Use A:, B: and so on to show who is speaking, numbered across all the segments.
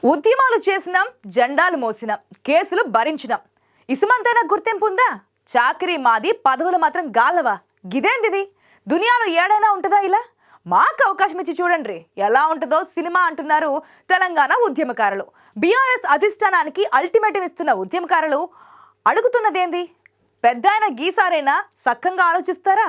A: ఉద్యమాలు చేసినాం, జెండాలు మోసినాం, కేసులు భరించినాం. ఇసుమంతైనా గుర్తింపు ఉందా? చాకరీ మాది, పదవులు మాత్రం గాల్లవా? గిదేందిది? దునియాలో ఏడైనా ఉంటుందా ఇలా? మాకు అవకాశం ఇచ్చి చూడండి ఎలా ఉంటుందో సినిమా అంటున్నారు తెలంగాణ ఉద్యమకారులు. బీఆర్ఎస్ అధిష్టానానికి అల్టిమేటం ఇస్తున్న ఉద్యమకారులు అడుగుతున్నదేంది? పెద్ద ఆయన గీసారైనా సక్కంగా ఆలోచిస్తారా?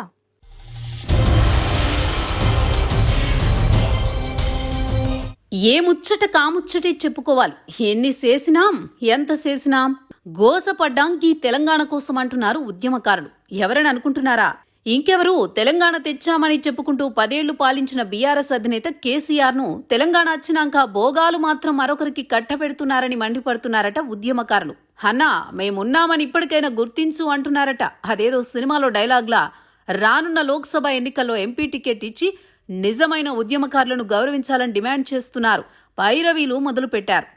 B: ఏ ముచ్చట కాముచ్చటే చెప్పుకోవాలి. ఎన్ని చేసినాం, ఎంత చేసినాం, గోసపడ్డాం ఈ తెలంగాణ కోసం అంటున్నారు ఉద్యమకారులు. ఎవరని అనుకుంటున్నారా? ఇంకెవరు? తెలంగాణ తెచ్చామని చెప్పుకుంటూ 10 ఏళ్లు పాలించిన బీఆర్ఎస్ అధినేత కేసీఆర్ ను తెలంగాణ వచ్చినాక భోగాలు మాత్రం మరొకరికి కట్టబెడుతున్నారని మండిపడుతున్నారట ఉద్యమకారులు. అన్నా మేమున్నామని ఇప్పటికైనా గుర్తించు అంటున్నారట. అదేదో సినిమాలో డైలాగ్లా రానున్న లోక్సభ ఎన్నికల్లో ఎంపీ టికెట్ ఇచ్చి నిజమైన ఉద్యమకారులను గౌరవించాలని డిమాండ్ చేస్తున్నారు. పైరవీలు మొదలుపెట్టారు.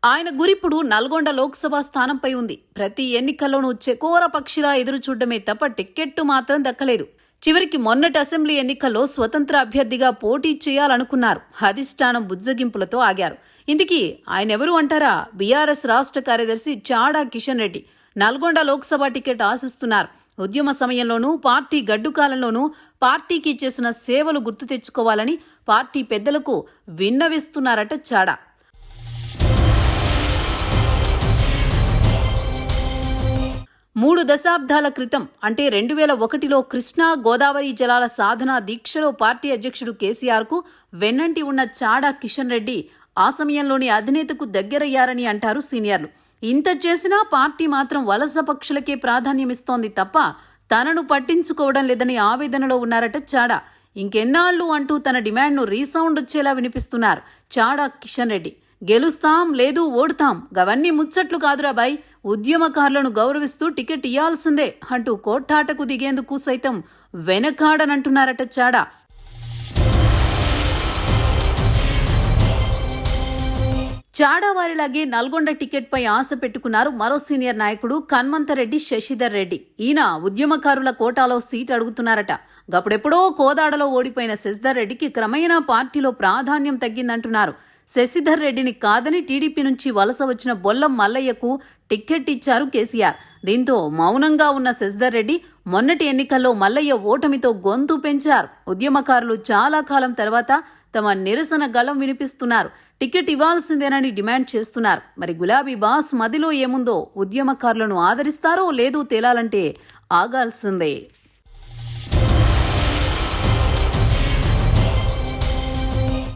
B: ఆయన గురిప్పుడు నల్గొండ లోక్సభ స్థానంపై ఉంది. ప్రతి ఎన్నికల్లోనూ చెకోర పక్షిలా ఎదురుచూడమే తప్ప టిక్కెట్టు మాత్రం దక్కలేదు. చివరికి మొన్నటి అసెంబ్లీ ఎన్నికల్లో స్వతంత్ర అభ్యర్థిగా పోటీ చేయాలనుకున్నారు. అధిష్టానం బుజ్జగింపులతో ఆగారు. ఇందుకీ ఆయనెవరు అంటారా? బీఆర్ఎస్ రాష్ట్ర కార్యదర్శి చాడా కిషన్ రెడ్డి. నల్గొండ లోక్సభ టికెట్ ఆశిస్తున్నారు. ఉద్యమ సమయంలోనూ పార్టీ గడ్డుకాలంలోనూ పార్టీకి చేసిన సేవలు గుర్తు తెచ్చుకోవాలని పార్టీ పెద్దలకు విన్నవిస్తున్నారట చాడా. మూడు దశాబ్దాల క్రితం అంటే 2001లో కృష్ణా గోదావరి జలాల సాధన దీక్షలో పార్టీ అధ్యక్షుడు కేసీఆర్కు వెన్నంటి ఉన్న చాడా కిషన్ రెడ్డి ఆ సమయంలోని అధినేతకు దగ్గరయ్యారని అంటారు సీనియర్లు. ఇంత చేసినా పార్టీ మాత్రం వలస పక్షులకే ప్రాధాన్యమిస్తోంది తప్ప తనను పట్టించుకోవడం లేదని ఆవేదనలో ఉన్నారట చాడా. ఇంకెన్నాళ్లు అంటూ తన డిమాండ్ను రీసౌండ్ వచ్చేలా వినిపిస్తున్నారు చాడా కిషన్ రెడ్డి. గెలుస్తాం, లేదు ఓడుతాం, గవన్నీ ముచ్చట్లు కాదురా బాయ్, ఉద్యమకారులను గౌరవిస్తూ టికెట్ ఇయ్యాల్సిందే అంటూ కోట్టాటకు దిగేందుకు సైతం వెనకాడనంటున్నారట చాడా. చాడా వారిలాగే నల్గొండ టికెట్ పై ఆశ పెట్టుకున్నారు మరో సీనియర్ నాయకుడు కన్మంతరెడ్డి శశిధర్ రెడ్డి. ఈయన ఉద్యమకారుల కోటాలో సీట్ అడుగుతున్నారట. గప్పుడెప్పుడో కోదాడలో ఓడిపోయిన శశిధర్ రెడ్డికి క్రమేణా పార్టీలో ప్రాధాన్యం తగ్గిందంటున్నారు. శశిధర్ రెడ్డిని కాదని టీడీపీ నుంచి వలస వచ్చిన బొల్లం మల్లయ్యకు టికెట్ ఇచ్చారు కేసీఆర్. దీంతో మౌనంగా ఉన్న శశిధర్ రెడ్డి మొన్నటి ఎన్నికల్లో మల్లయ్య ఓటమితో గొంతు పెంచారు. ఉద్యమకారులు చాలా కాలం తర్వాత తమ నిరసన గళం వినిపిస్తున్నారు. టికెట్ ఇవ్వాల్సిందేనని డిమాండ్ చేస్తున్నారు. మరి గులాబీ బాస్ మదిలో ఏముందో ఉద్యమకారులను ఆదరిస్తారో లేదో తేలాలంటే ఆగాల్సిందే.